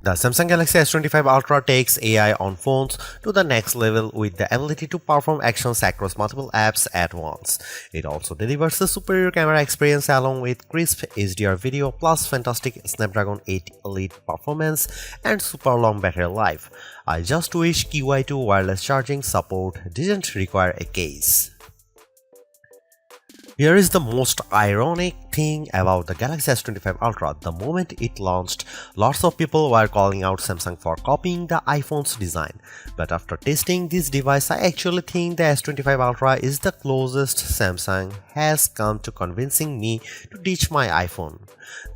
The Samsung Galaxy S25 Ultra takes AI on phones to the next level with the ability to perform actions across multiple apps at once. It also delivers a superior camera experience along with crisp HDR video plus fantastic Snapdragon 8 Elite performance and super long battery life. I just wish QI2 wireless charging support didn't require a case. Here is the most ironic thing about the Galaxy S25 Ultra. The moment it launched, lots of people were calling out Samsung for copying the iPhone's design. But after testing this device, I actually think the S25 Ultra is the closest Samsung has come to convincing me to ditch my iPhone.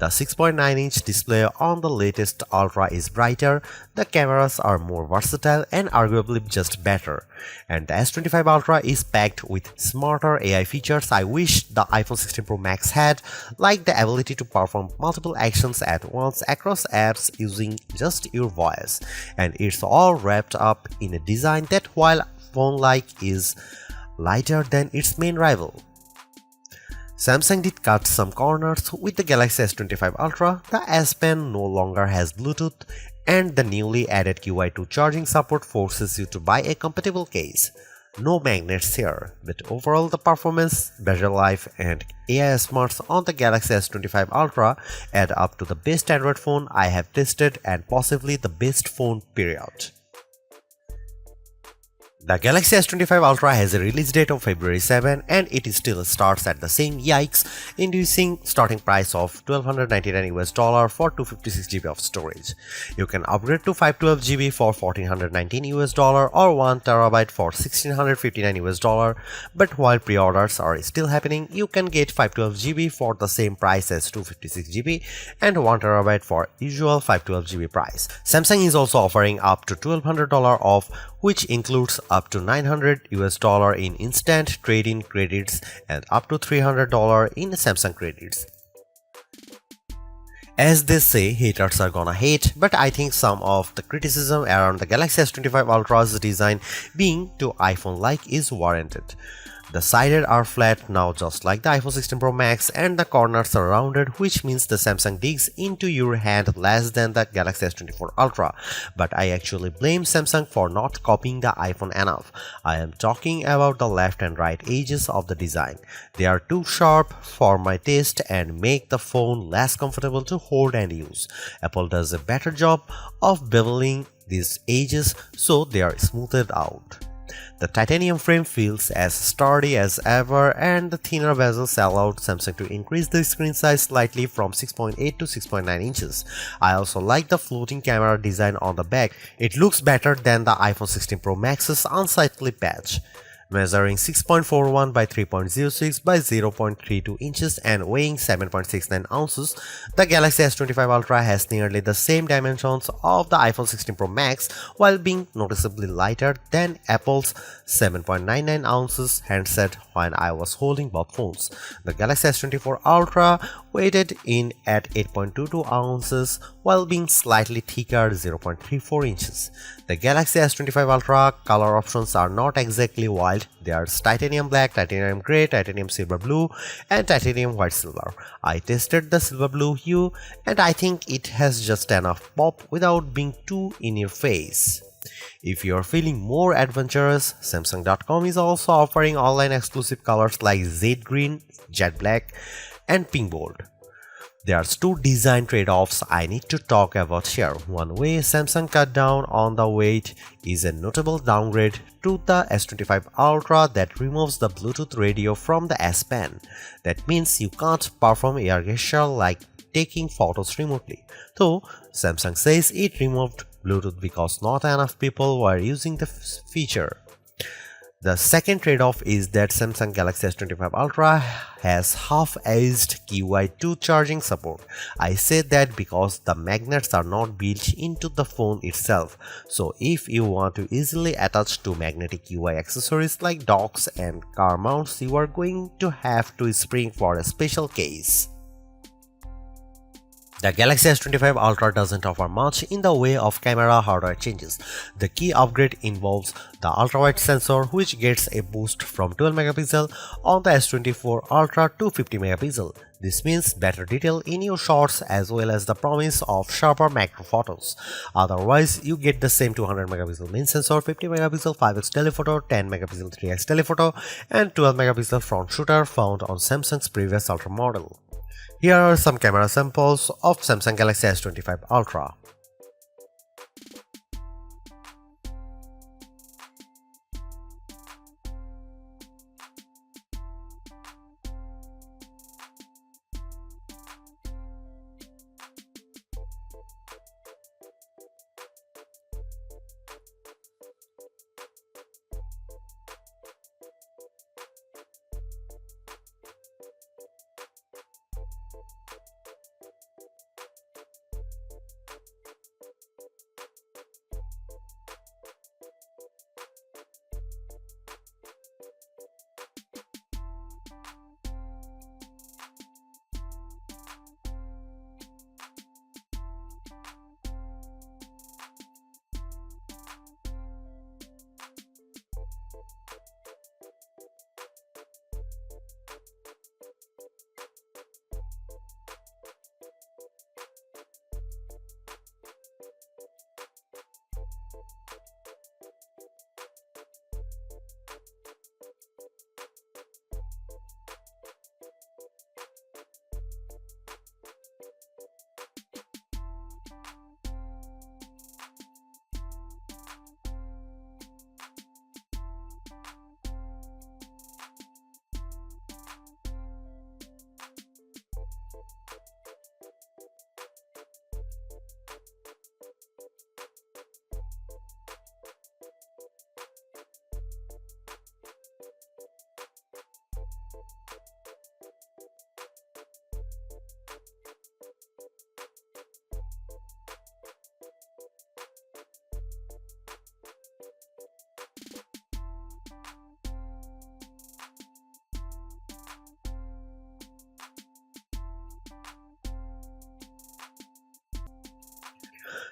The 6.9-inch display on the latest Ultra is brighter, the cameras are more versatile and arguably just better. And the S25 Ultra is packed with smarter AI features I wish the iPhone 16 Pro Max had, like the ability to perform multiple actions at once across apps using just your voice. And it's all wrapped up in a design that, while phone-like, is lighter than its main rival. Samsung did cut some corners with the Galaxy S25 Ultra. The S Pen no longer has Bluetooth, and the newly added QI2 charging support forces you to buy a compatible case. No magnets here, but overall the performance, battery life and AI smarts on the Galaxy S25 Ultra add up to the best Android phone I have tested and possibly the best phone period. The Galaxy S25 Ultra has a release date of February 7 and it still starts at the same yikes-inducing starting price of $1,299 for 256GB of storage. You can upgrade to 512GB for $1,419 or 1TB for $1,659, but while pre-orders are still happening, you can get 512GB for the same price as 256GB and 1TB for usual 512GB price. Samsung is also offering up to $1,200 off, which includes up to $900 in instant trade-in credits and up to $300 in Samsung credits. As they say, haters are gonna hate, but I think some of the criticism around the Galaxy S25 Ultra's design being too iPhone-like is warranted. The sides are flat now just like the iPhone 16 Pro Max and the corners are rounded, which means the Samsung digs into your hand less than the Galaxy S24 Ultra. But I actually blame Samsung for not copying the iPhone enough. I am talking about the left and right edges of the design. They are too sharp for my taste and make the phone less comfortable to hold and use. Apple does a better job of beveling these edges so they are smoothed out. The titanium frame feels as sturdy as ever and the thinner bezels allowed Samsung to increase the screen size slightly from 6.8 to 6.9 inches. I also like the floating camera design on the back. It looks better than the iPhone 16 Pro Max's unsightly patch. Measuring 6.41 by 3.06 by 0.32 inches and weighing 7.69 ounces, the Galaxy S25 Ultra has nearly the same dimensions of the iPhone 16 Pro Max while being noticeably lighter than Apple's 7.99 ounces handset when I was holding both phones. The Galaxy S24 Ultra weighted in at 8.22 ounces while being slightly thicker 0.34 inches. The Galaxy S25 Ultra color options are not exactly wild. They are titanium black, titanium grey, titanium silver blue and titanium white silver. I tested the silver blue hue and I think it has just enough pop without being too in your face. If you are feeling more adventurous, Samsung.com is also offering online exclusive colors like Jade Green, Jet Black and Pink Gold. There's two design trade-offs I need to talk about here. One way Samsung cut down on the weight is a notable downgrade to the S25 Ultra that removes the Bluetooth radio from the S Pen. That means you can't perform air gesture like taking photos remotely. Though Samsung says it removed Bluetooth because not enough people were using the feature. The second trade-off is that Samsung Galaxy S25 Ultra has half-aged QI2 charging support. I say that because the magnets are not built into the phone itself. So if you want to easily attach two magnetic UI accessories like docks and car mounts, you are going to have to spring for a special case. The Galaxy S25 Ultra doesn't offer much in the way of camera hardware changes. The key upgrade involves the ultra-wide sensor, which gets a boost from 12 megapixel on the S24 Ultra to 50 megapixel. This means better detail in your shots as well as the promise of sharper macro photos. Otherwise, you get the same 200 megapixel main sensor, 50 megapixel 5x telephoto, 10 megapixel 3x telephoto, and 12 megapixel front shooter found on Samsung's previous Ultra model. Here are some camera samples of Samsung Galaxy S25 Ultra.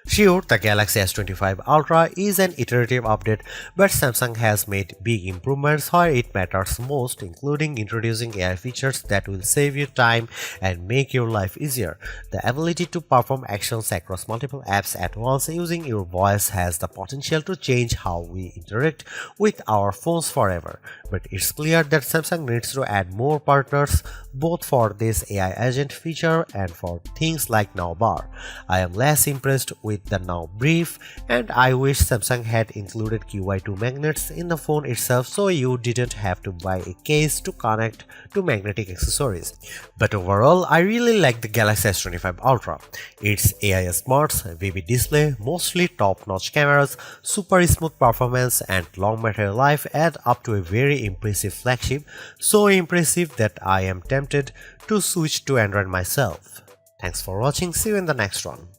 Sure, the Galaxy S25 Ultra is an iterative update, but Samsung has made big improvements where it matters most, including introducing AI features that will save you time and make your life easier. The ability to perform actions across multiple apps at once using your voice has the potential to change how we interact with our phones forever. But it's clear that Samsung needs to add more partners both for this AI agent feature and for things like Now Bar. I am less impressed with the Now Brief, and I wish Samsung had included QI2 magnets in the phone itself so you didn't have to buy a case to connect to magnetic accessories. But overall, I really like the Galaxy S25 Ultra. Its AI smarts, vivid display, mostly top-notch cameras, super smooth performance, and long battery life add up to a very impressive flagship, so impressive that I am tempted to switch to Android myself. Thanks for watching, see you in the next one.